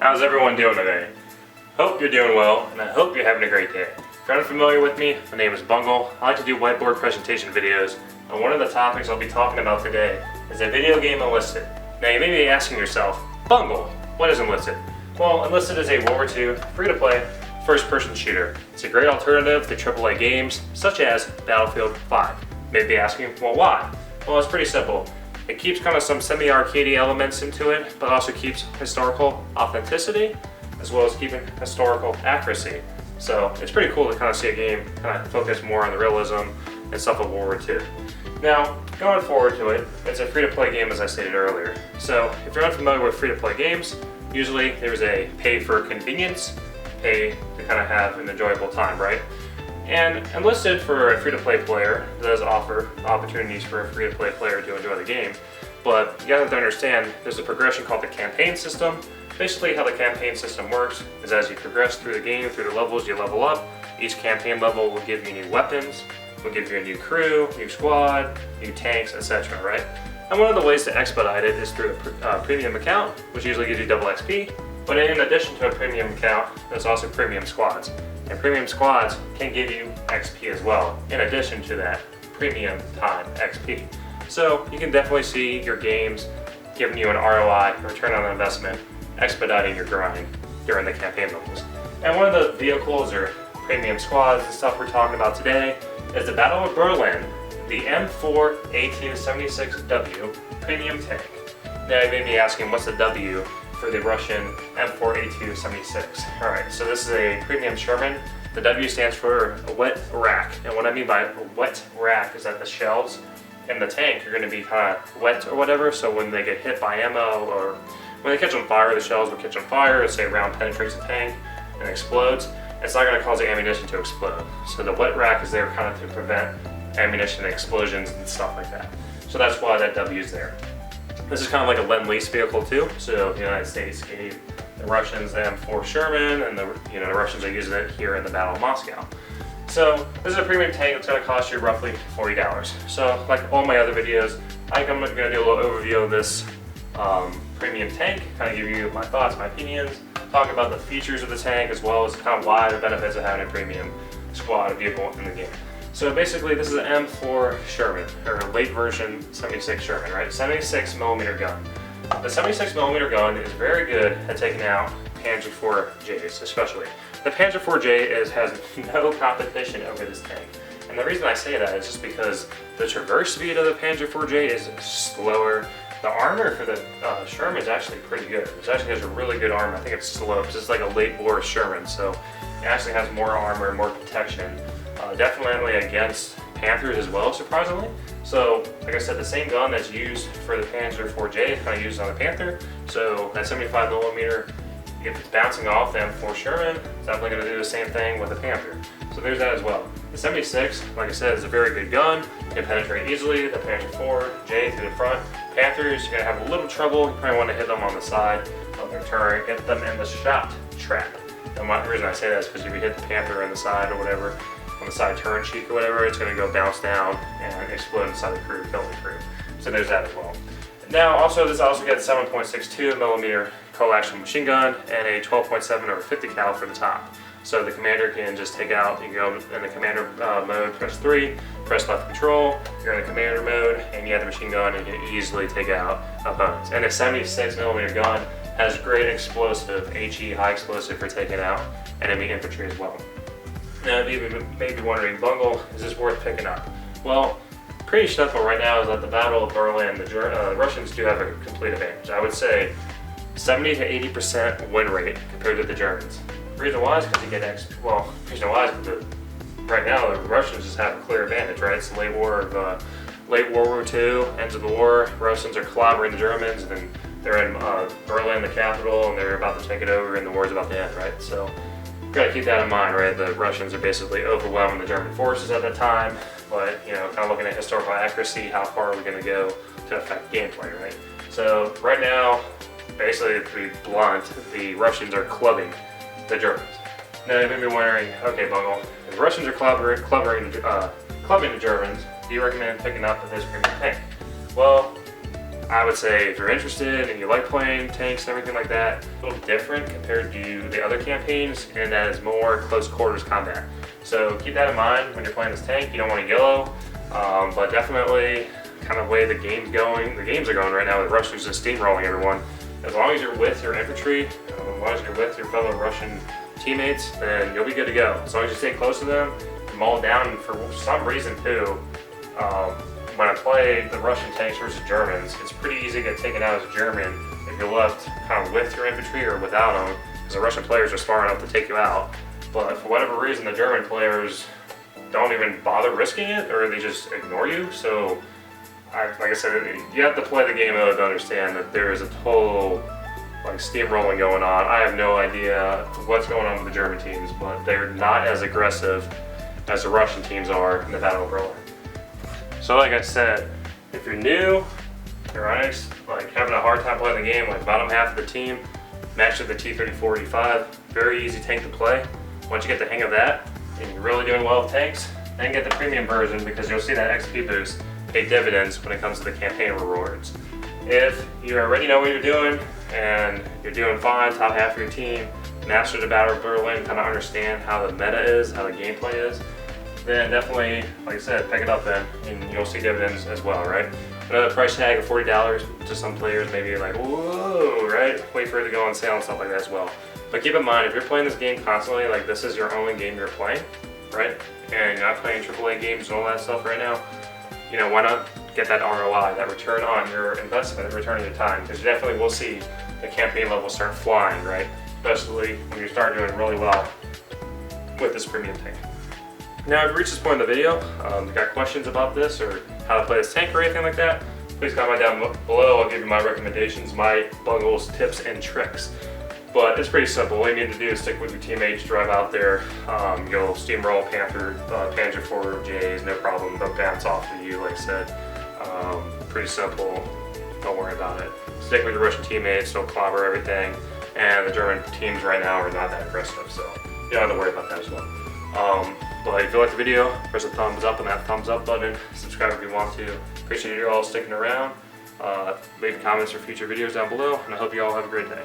How's everyone doing today? Hope you're doing well, and I hope you're having a great day. If you're unfamiliar with me, my name is Bungle. I like to do whiteboard presentation videos, and one of the topics I'll be talking about today is a video game Enlisted. Now you may be asking yourself, Bungle, what is Enlisted? Well, Enlisted is a World War II, free-to-play, first-person shooter. It's a great alternative to AAA games, such as Battlefield 5. You may be asking, well, why? Well, it's pretty simple. It keeps kind of some semi-arcadey elements into it, but also keeps historical authenticity, as well as keeping historical accuracy. So it's pretty cool to kind of see a game kind of focus more on the realism and stuff of World War II. Now, going forward to it, it's a free-to-play game as I stated earlier. So if you're unfamiliar with free-to-play games, usually there's a pay for convenience, pay to kind of have an enjoyable time, right? And Enlisted, for a free-to-play player, does offer opportunities for a free-to-play player to enjoy the game. But you have to understand, there's a progression called the campaign system. Basically how the campaign system works is as you progress through the game, through the levels, you level up. Each campaign level will give you new weapons, will give you a new crew, new squad, new tanks, etc., right? And one of the ways to expedite it is through a premium account, which usually gives you double XP. But in addition to a premium account, there's also premium squads. And premium squads can give you XP as well, in addition to that premium time XP. So you can definitely see your games giving you an ROI, return on investment, expediting your grind during the campaign levels. And one of the vehicles or premium squads and stuff we're talking about today is the Battle of Berlin, the M4A2 76W premium tank. Now you may be asking, what's the W for the Russian M4A2 76? Alright, so this is a premium Sherman. The W stands for a wet rack. And what I mean by a wet rack is that the shells in the tank are going to be kind of wet or whatever, so when they get hit by ammo or when they catch on fire, the shells will catch on fire. Let's say a round penetrates the tank and explodes. It's not going to cause the ammunition to explode. So the wet rack is there kind of to prevent ammunition explosions and stuff like that. So that's why that W is there. This is kind of like a Lend-Lease vehicle too. So the United States gave the Russians the M4 Sherman, and the Russians are using it here in the Battle of Moscow. So this is a premium tank that's going to cost you roughly $40. So like all my other videos, I'm going to do a little overview of this premium tank, kind of give you my thoughts, my opinions, talk about the features of the tank, as well as kind of why the benefits of having a premium squad vehicle in the game. So basically this is an M4 Sherman, or a late version 76 Sherman, right? 76mm gun. The 76mm gun is very good at taking out Panzer IVJs, especially. The Panzer IVJ has no competition over this tank. And the reason I say that is just because the traverse speed of the Panzer IVJ is slower. The armor for the Sherman is actually pretty good. It actually has a really good armor. I think it's slopes. It's like a late war Sherman, so it actually has more armor, more protection. Definitely against Panthers as well, surprisingly. So, like I said, the same gun that's used for the Panzer IVJ is kind of used on the Panther. So that 75mm, if it's bouncing off the M4 Sherman, it's definitely going to do the same thing with the Panther. So there's that as well. The 76, like I said, is a very good gun. It can penetrate easily. The Panzer IVJ through the front. Panthers, you're going to have a little trouble. You probably want to hit them on the side of their turret, get them in the shot trap. And the reason I say that is because if you hit the Panther on the side or whatever, on the side turret cheek or whatever, it's going to go bounce down and explode inside the crew, kill the crew. So there's that as well. Now also, this also gets 7.62mm coaxial machine gun and a 12.7 or 50 cal for the top. So the commander can just take out, you can go in the commander mode, press 3, press left control, you're in the commander mode, and you have the machine gun and you can easily take out opponents. And a 76mm gun has great explosive, HE, high explosive, for taking out enemy infantry as well. Now you may be wondering, Bungle, is this worth picking up? Well, pretty simple right now is that the Battle of Berlin, the Russians do have a complete advantage. I would say 70 to 80% win rate compared to the Germans. The reason why is because you get the reason why is because right now the Russians just have a clear advantage, right? It's the late World War II, ends of the war. Russians are clobbering the Germans, and then they're in Berlin, the capital, and they're about to take it over, and the war's about to end, right? So you gotta keep that in mind, right? The Russians are basically overwhelming the German forces at that time, but kind of looking at historical accuracy, how far are we gonna go to affect gameplay, right? So right now, basically, to be blunt, the Russians are clubbing the Germans. Now you may be wondering, okay, Bungle, if the Russians are clubbing the Germans, do you recommend picking up this premium tank? Well, I would say if you're interested and you like playing tanks and everything like that, it's a little different compared to the other campaigns, and that is more close quarters combat. So keep that in mind when you're playing this tank. You don't want to yellow, but definitely kind of way the games are going right now with Russians just steamrolling everyone. As long as you're with your infantry, as long as you're with your fellow Russian teammates, then you'll be good to go. As long as you stay close to them, maul down, and for some reason too, when I play the Russian tanks versus Germans, it's pretty easy to get taken out as a German if you're left kind of with your infantry or without them, because the Russian players are smart enough to take you out. But for whatever reason, the German players don't even bother risking it, or they just ignore you. So, like I said, you have to play the game mode to understand that there is a total steamrolling going on. I have no idea what's going on with the German teams, but they're not as aggressive as the Russian teams are in the Battle Royale. So like I said, if you're new, you're having a hard time playing the game, like bottom half of the team, match with the T-34-85, very easy tank to play. Once you get the hang of that, and you're really doing well with tanks, then get the premium version, because you'll see that XP boost pay dividends when it comes to the campaign rewards. If you already know what you're doing, and you're doing fine, top half of your team, master the Battle of Berlin, kind of understand how the meta is, how the gameplay is, then definitely, like I said, pick it up then, and you'll see dividends as well, right? Another price tag of $40 to some players, maybe like, whoa, right? Wait for it to go on sale and stuff like that as well. But keep in mind, if you're playing this game constantly, like this is your only game you're playing, right? And you're not playing AAA games and all that stuff right now, you know, why not get that ROI, that return on your investment, return on your time? Because you definitely will see the campaign levels start flying, right? Especially when you start doing really well with this premium tank. Now, if you reached this point in the video, if you got questions about this or how to play this tank or anything like that, please comment down below. I'll give you my recommendations, my bungles, tips, and tricks. But it's pretty simple. All you need to do is stick with your teammates, drive out there, you'll steamroll Panzer IV Js, no problem. They'll bounce off of you, like I said. Pretty simple. Don't worry about it. Stick with your Russian teammates, don't clobber everything. And the German teams right now are not that aggressive, so you don't have to worry about that as well. But if you like the video, press the thumbs up and that thumbs up button. Subscribe if you want to. Appreciate you all sticking around. Leave comments for future videos down below, and I hope you all have a great day.